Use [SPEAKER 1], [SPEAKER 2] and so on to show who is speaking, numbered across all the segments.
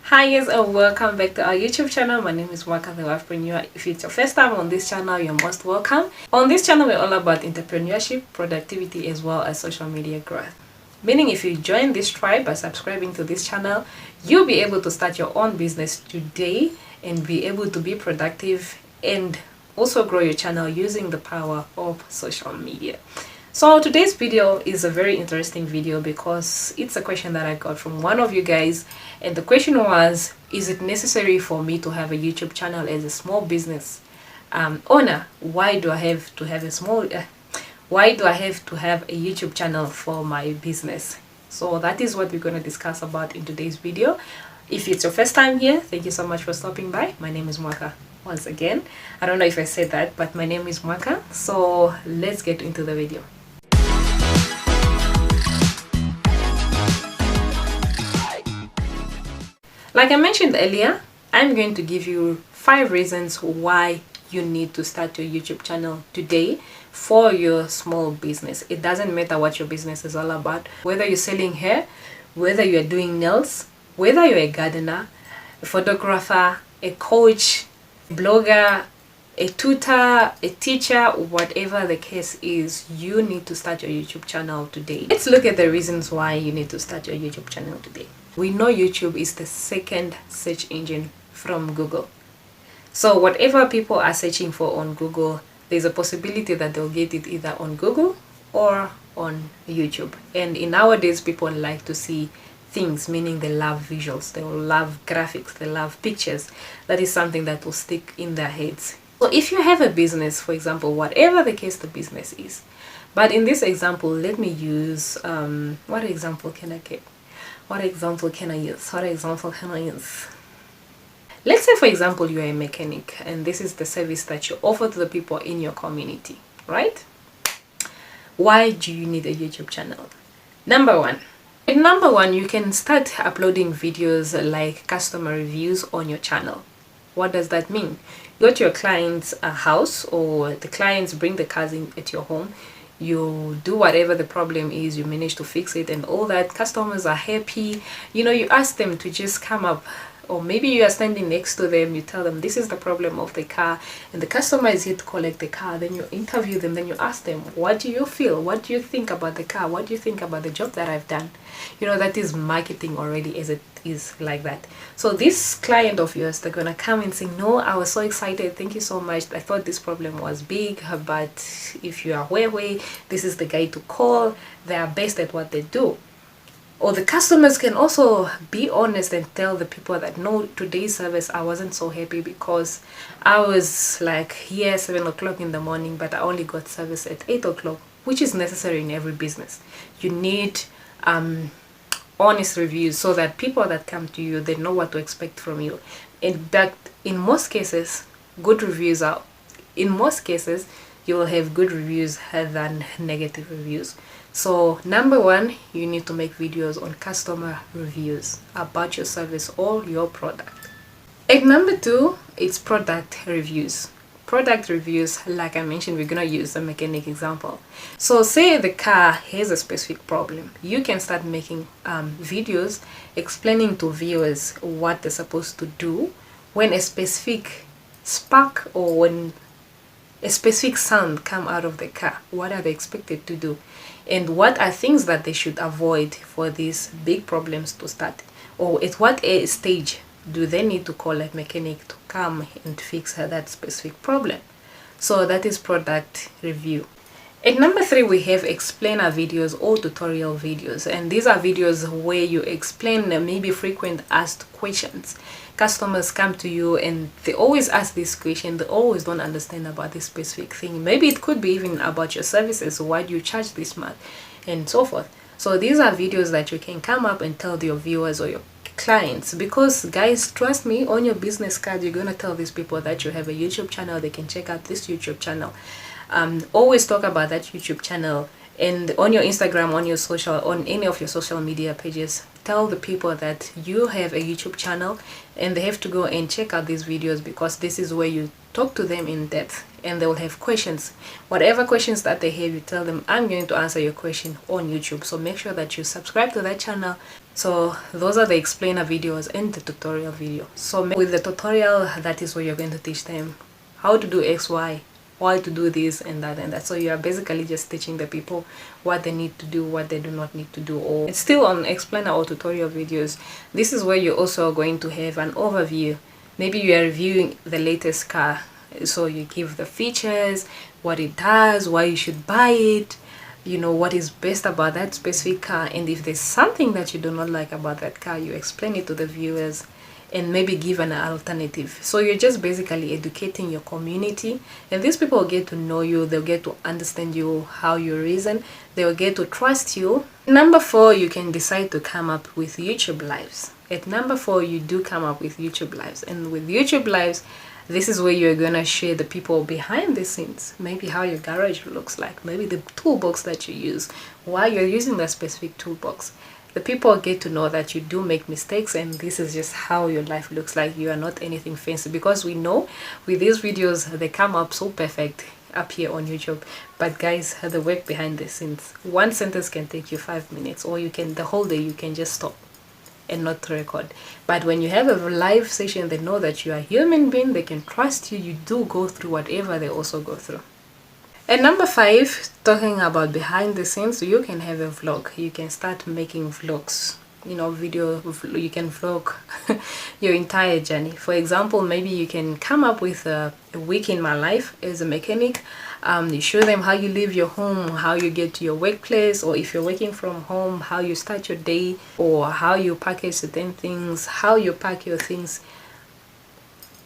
[SPEAKER 1] Hi guys, and welcome back to our YouTube channel. My name is Waka the Wifepreneur. If it's your first time on this channel, you're most welcome. On this channel, we're all about entrepreneurship, productivity, as well as social media growth. Meaning if you join this tribe by subscribing to this channel, you'll be able to start your own business today and be able to be productive and also grow your channel using the power of social media. So today's video is a very interesting video because it's a question that I got from one of you guys, and the question was, is it necessary for me to have a YouTube channel as a small business owner? Why do I have to have a YouTube channel for my business? So that is what we're going to discuss about in today's video. If it's your first time here, thank you so much for stopping by. My name is Mwaka. Once again, I don't know if I said that, but my name is Mwaka. So let's get into the video. Like I mentioned earlier, I'm going to give you 5 reasons why you need to start your YouTube channel today for your small business. It doesn't matter what your business is all about, whether you're selling hair, whether you're doing nails, whether you're a gardener, a photographer, a coach, a blogger, a tutor, a teacher, whatever the case is, you need to start your YouTube channel today. Let's look at the reasons why you need to start your YouTube channel today. We know YouTube is the second search engine from Google. So whatever people are searching for on Google, there's a possibility that they'll get it either on Google or on YouTube. And in nowadays, people like to see things, meaning they love visuals, they will love graphics, they love pictures. That is something that will stick in their heads. So if you have a business, for example, whatever the case the business is, but in this example, let me use, what example can I get? What example can I use? Let's say, for example, you're a mechanic and this is the service that you offer to the people in your community, right? Why do you need a YouTube channel? Number one, you can start uploading videos like customer reviews on your channel. What does that mean? You go to your client's house, or the clients bring the cars in at your home. You do whatever the problem is, you manage to fix it and all that. Customers are happy. You know, you ask them to just come up, or maybe you are standing next to them, you tell them this is the problem of the car and the customer is here to collect the car. Then you interview them, then you ask them, what do you feel? What do you think about the car? What do you think about the job that I've done? You know, that is marketing already, as it is like that. So this client of yours, they're gonna come and say, no, I was so excited, thank you so much, I thought this problem was big, but if you are Huawei, this is the guy to call. They are best at what they do. Or the customers can also be honest and tell the people that, no, today's service I wasn't so happy because I was like here 7 o'clock in the morning, but I only got service at 8 o'clock, which is necessary in every business. You need honest reviews so that people that come to you, they know what to expect from you. But in most cases, you will have good reviews than negative reviews. So number one, you need to make videos on customer reviews about your service or your product. And number two, it's product reviews. Product reviews, like I mentioned, we're gonna use a mechanic example. So say the car has a specific problem. You can start making videos explaining to viewers what they're supposed to do when a specific spark or when a specific sound come out of the car. What are they expected to do? And what are things that they should avoid for these big problems to start? Or at what stage do they need to call a mechanic to come and fix that specific problem? So that is product review. At number 3, we have explainer videos or tutorial videos, and these are videos where you explain maybe frequent asked questions. Customers come to you and they always ask this question, they always don't understand about this specific thing. Maybe it could be even about your services, why do you charge this much, and so forth. So these are videos that you can come up and tell your viewers or your clients, because guys, trust me, on your business card you're gonna tell these people that you have a YouTube channel, they can check out this YouTube channel. Always talk about that YouTube channel, and on your Instagram, on any of your social media pages, tell the people that you have a YouTube channel and they have to go and check out these videos, because this is where you talk to them in depth, and they will have questions. Whatever questions that they have, you tell them, I'm going to answer your question on YouTube. So make sure that you subscribe to that channel. So those are the explainer videos and the tutorial video. So with the tutorial, that is where you're going to teach them how to do XY, why to do this and that and that. So you are basically just teaching the people what they need to do, what they do not need to do. Or it's still on explainer or tutorial videos. This is where you're also going to have an overview. Maybe you are reviewing the latest car, so you give the features, what it does, why you should buy it, you know, what is best about that specific car, and if there's something that you do not like about that car, you explain it to the viewers and maybe give an alternative. So you're just basically educating your community, and these people get to know you, they'll get to understand you, how you reason, they'll get to trust you. Number 4, you can decide to come up with YouTube lives. At number 4, you do come up with YouTube lives, and with YouTube lives, this is where you're gonna share the people behind the scenes, maybe how your garage looks like, maybe the toolbox that you use, why you're using that specific toolbox. The people get to know that you do make mistakes, and this is just how your life looks like. You are not anything fancy, because we know with these videos they come up so perfect up here on YouTube, but guys, the work behind the scenes, one sentence can take you 5 minutes, or you can, the whole day you can just stop and not record. But when you have a live session, they know that you are a human being, they can trust you, you do go through whatever they also go through. And number 5, talking about behind the scenes, you can have a vlog. You can start making vlogs, you know, you can vlog your entire journey. For example, maybe you can come up with a week in my life as a mechanic. You show them how you leave your home, how you get to your workplace, or if you're working from home, how you start your day, or how you package certain things, how you pack your things.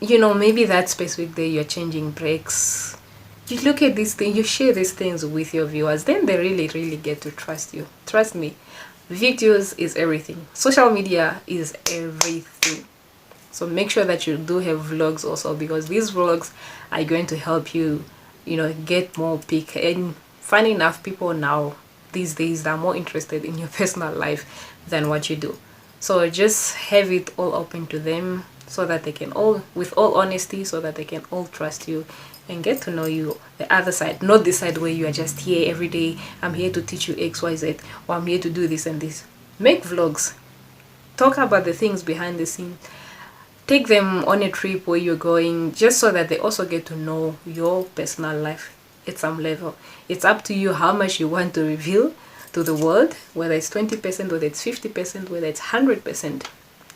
[SPEAKER 1] You know, maybe that specific day you're changing brakes. You look at these things, you share these things with your viewers, then they really get to trust you. Trust me, videos is everything. Social media is everything. So make sure that you do have vlogs also, because these vlogs are going to help you, you know, get more peak. And funny enough, people now these days are more interested in your personal life than what you do. So just have it all open to them, so that they can all, with all honesty, so that they can all trust you and get to know you, the other side, not this side where you are just here every day, I'm here to teach you XYZ, or I'm here to do this and this. Make vlogs, talk about the things behind the scenes, take them on a trip where you're going, just so that they also get to know your personal life at some level. It's up to you how much you want to reveal to the world, whether it's 20%, whether it's 50%, whether it's 100%.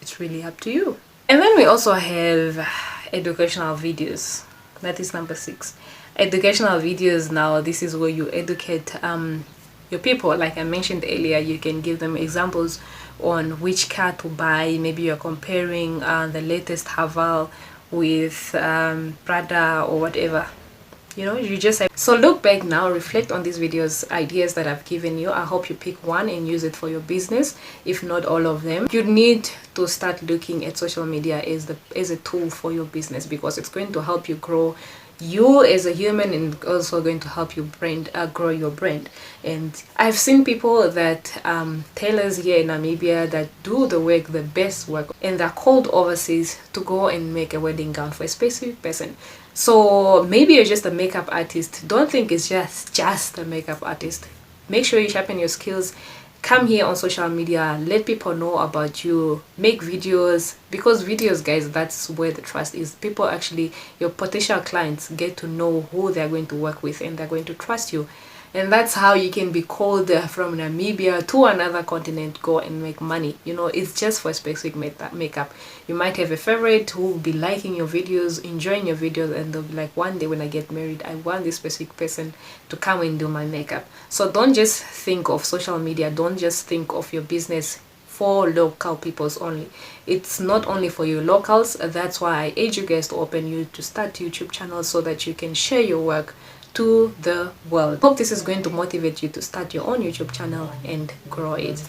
[SPEAKER 1] It's really up to you. And then we also have educational videos. That is number 6. Educational videos. Now this is where you educate your people. Like I mentioned earlier, you can give them examples on which car to buy. Maybe you're comparing the latest Haval with Prada or whatever. You know, you just have, so look back now, reflect on these videos, ideas that I've given you. I hope you pick one and use it for your business, if not all of them. You need to start looking at social media as a tool for your business, because it's going to help you grow you as a human, and also going to help you grow your brand. And I've seen people that tailors here in Namibia that do the work, the best work, and they're called overseas to go and make a wedding gown for a specific person. So maybe you're just a makeup artist. Don't think it's just a makeup artist. Make sure you sharpen your skills. Come here on social media, let people know about you, make videos, because videos, guys, that's where the trust is. People actually, your potential clients, get to know who they're going to work with, and they're going to trust you. And that's how you can be called from Namibia to another continent, go and make money. You know, it's just for specific makeup. You might have a favorite who will be liking your videos, enjoying your videos, and they'll be like, one day when I get married, I want this specific person to come and do my makeup. So don't just think of social media, don't just think of your business for local peoples only. It's not only for you locals. That's why I urge you guys to open you to start YouTube channels, so that you can share your work to the world. Hope this is going to motivate you to start your own YouTube channel and grow it.